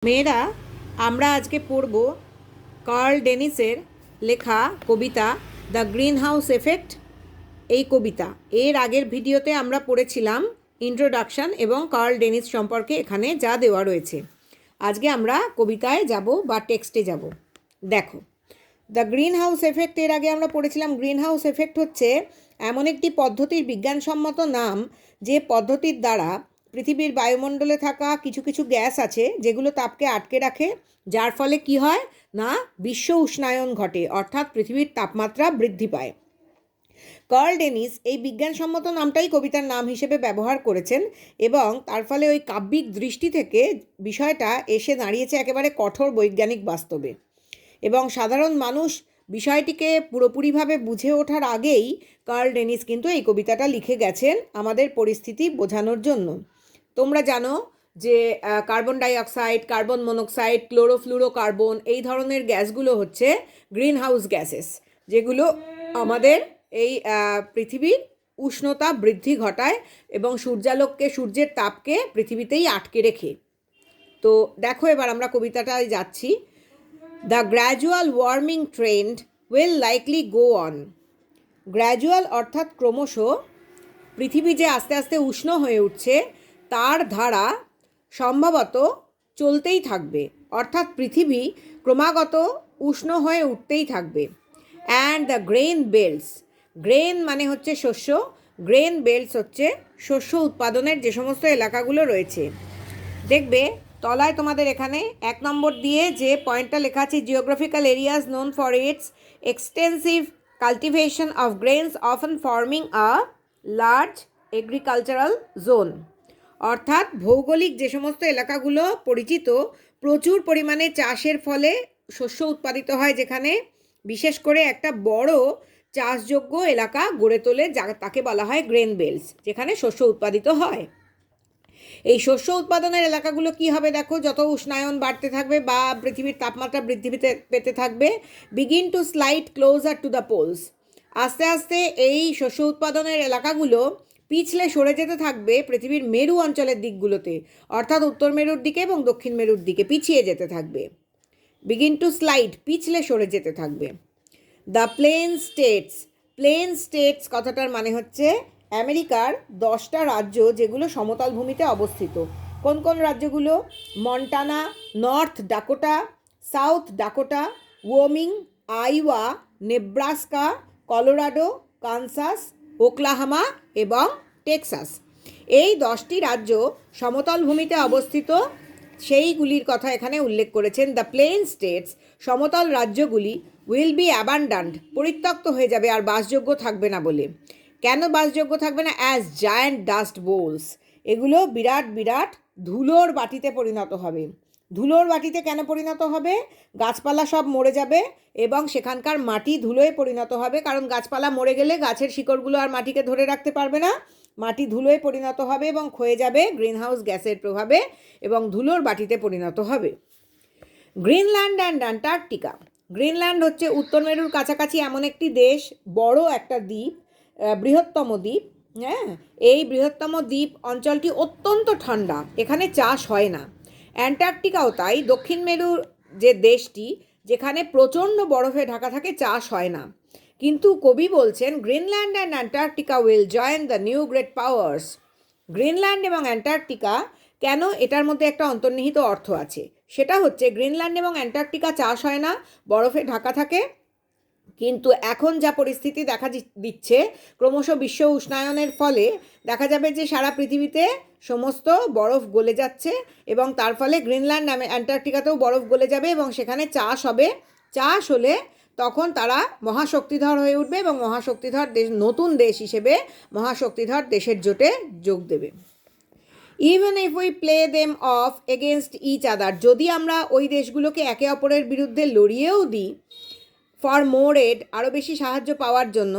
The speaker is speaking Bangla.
মেয়েরা আমরা আজকে পড়ব কার্ল ডেনিসের লেখা কবিতা দ্য গ্রিন হাউস এফেক্ট। এই কবিতা এর আগের ভিডিওতে আমরা পড়েছিলাম ইন্ট্রোডাকশন এবং কার্ল ডেনিস সম্পর্কে এখানে যা দেওয়া রয়েছে। আজকে আমরা কবিতায় যাব বা টেক্সটে যাব। দেখো, দ্য গ্রিন হাউস এফেক্ট এর আগে আমরা পড়েছিলাম গ্রিন হাউস এফেক্ট হচ্ছে এমন একটি পদ্ধতির বিজ্ঞানসম্মত নাম যে পদ্ধতির দ্বারা পৃথিবীর বায়ুমণ্ডলে থাকা কিছু কিছু গ্যাস আছে যেগুলো তাপকে আটকে রাখে, যার ফলে কি হয় না বিশ্ব উষ্ণায়ন ঘটে, অর্থাৎ পৃথিবীর তাপমাত্রা বৃদ্ধি পায়। কার্ল ডেনিস এই বিজ্ঞানসম্মত নামটাই কবিতার নাম হিসেবে ব্যবহার করেছেন এবং তার ফলে ওই কাব্যিক দৃষ্টি থেকে বিষয়টা এসে দাঁড়িয়েছে একেবারে কঠোর বৈজ্ঞানিক বাস্তবে। এবং সাধারণ মানুষ বিষয়টিকে পুরোপুরিভাবে বুঝে ওঠার আগেই কার্ল ডেনিস কিন্তু এই কবিতাটা লিখে গেছেন আমাদের পরিস্থিতি বোঝানোর জন্য। তোমরা জানো যে carbon dioxide, carbon monoxide, chlorofluorocarbon এই ধরনের গ্যাসগুলো হচ্ছে গ্রিন হাউস গ্যাসেস, যেগুলো আমাদের এই পৃথিবীর উষ্ণতা বৃদ্ধি ঘটায় এবং সূর্যালোককে, সূর্যের তাপকে পৃথিবীতেই আটকে রেখে। তো দেখো, এবার আমরা কবিতাটায় যাচ্ছি। The gradual warming trend will likely go on. Gradual অর্থাৎ ক্রমশ, পৃথিবী যে আস্তে আস্তে উষ্ণ হয়ে উঠছে তার ধারা সম্ভবত চলতেই থাকবে, অর্থাৎ পৃথিবী ক্রমাগত উষ্ণ হয়ে উঠতেই থাকবে। And the grain belts, grain মানে হচ্ছে শস্য, গ্রেন বেল্টস হচ্ছে শস্য উৎপাদনের যে সমস্ত এলাকাগুলো রয়েছে। দেখবে তলায় তোমাদের এখানে 1 নম্বর দিয়ে যে পয়েন্টটা লেখা আছে, geographical areas known for its extensive cultivation of grains often forming a large agricultural zone. অর্থাৎ ভৌগোলিক যে সমস্ত এলাকাগুলো পরিচিত প্রচুর পরিমাণে চাষের ফলে শস্য উৎপাদিত হয়, যেখানে বিশেষ করে একটা বড় চাষযোগ্য এলাকা গড়ে তোলে, যা তাকে বলা হয় গ্রেন বেল্টস, যেখানে শস্য উৎপাদিত হয়। এই শস্য উৎপাদনের এলাকাগুলো কি হবে দেখো, যত উষ্ণায়ন বাড়তে থাকবে বা পৃথিবীর তাপমাত্রা বৃদ্ধি পেতে থাকবে, begin to slide closer to the polls. আস্তে আস্তে এই শস্য উৎপাদনের এলাকাগুলো পিছলে সরে যেতে থাকবে পৃথিবীর মেরু অঞ্চলের দিকগুলোতে, অর্থাৎ উত্তর মেরুর দিকে এবং দক্ষিণ মেরুর দিকে পিছিয়ে যেতে থাকবে। বিগিন টু স্লাইড, পিছলে সরে যেতে থাকবে। The plain states, plain states কথাটার মানে হচ্ছে আমেরিকার 10টা রাজ্য যেগুলো সমতল ভূমিতে অবস্থিত। কোন কোন রাজ্যগুলো? Montana, North Dakota, South Dakota, Wyoming, Iowa, Nebraska, Colorado, Kansas, Oklahoma এবং টেক্সাস। এই 10টি রাজ্য সমতল ভূমিতে অবস্থিত, সেইগুলির কথা এখানে উল্লেখ করেছেন। দ্য প্লেন স্টেটস, সমতল রাজ্যগুলি, উইল বি অ্যাবান্ডান্ড, পরিত্যক্ত হয়ে যাবে, আর বাসযোগ্য থাকবে না বলে। কেন বাসযোগ্য থাকবে না? অ্যাজ জায়ান্ট ডাস্ট বোলস, এগুলো বিরাট বিরাট ধুলোর বাটিতে পরিণত হবে। ধুলোর বাটিতে কেন পরিণত হবে? গাছপালা সব মরে যাবে এবং সেখানকার মাটি ধুলোয় পরিণত হবে, কারণ গাছপালা মরে গেলে গাছের শিকড়গুলো আর মাটিকে ধরে রাখতে পারবে না, মাটি ধুলোয় পরিণত হবে এবং ক্ষয়ে যাবে গ্রিনহাউস গ্যাসের প্রভাবে এবং ধুলোর বাটিতে পরিণত হবে। গ্রিনল্যান্ড অ্যান্ড অ্যান্টার্কটিকা, গ্রিনল্যান্ড হচ্ছে উত্তর মেরুর কাছাকাছি এমন একটি দেশ, বড় একটা দ্বীপ, বৃহত্তম দ্বীপ। হ্যাঁ, এই বৃহত্তম দ্বীপ অঞ্চলটি অত্যন্ত ঠান্ডা, এখানে চাষ হয় না। অ্যান্টার্কটিকাও তাই, দক্ষিণ মেরুর যে দেশটি, যেখানে প্রচণ্ড বরফে ঢাকা থাকে, চাষ হয় না। কিন্তু কবি বলছেন Greenland and Antarctica will join the new great powers. Greenland এবং অ্যান্টার্কটিকা কেন, এটার মধ্যে একটা অন্তর্নিহিত অর্থ আছে। সেটা হচ্ছে গ্রিনল্যান্ড এবং অ্যান্টার্কটিকা চাষ হয় না, বরফে ঢাকা থাকে, কিন্তু এখন যা পরিস্থিতি দেখা দিচ্ছে, ক্রমশ বিশ্ব উষ্ণায়নের ফলে দেখা যাবে যে সারা পৃথিবীতে সমস্ত বরফ গলে যাচ্ছে এবং তার ফলে গ্রিনল্যান্ড অ্যান্টার্কটিকাতেও বরফ গলে যাবে এবং সেখানে চাষ হবে। চাষ হলে তখন তারা মহাশক্তিধর হয়ে উঠবে এবং মহাশক্তিধর দেশ, নতুন দেশ হিসেবে মহাশক্তিধর দেশের জোটে যোগ দেবে। Even if we play them off against each other, যদি আমরা ওই দেশগুলোকে একে অপরের বিরুদ্ধে লড়িয়েও দিই, ফর মোর এড, আরও বেশি সাহায্য পাওয়ার জন্য,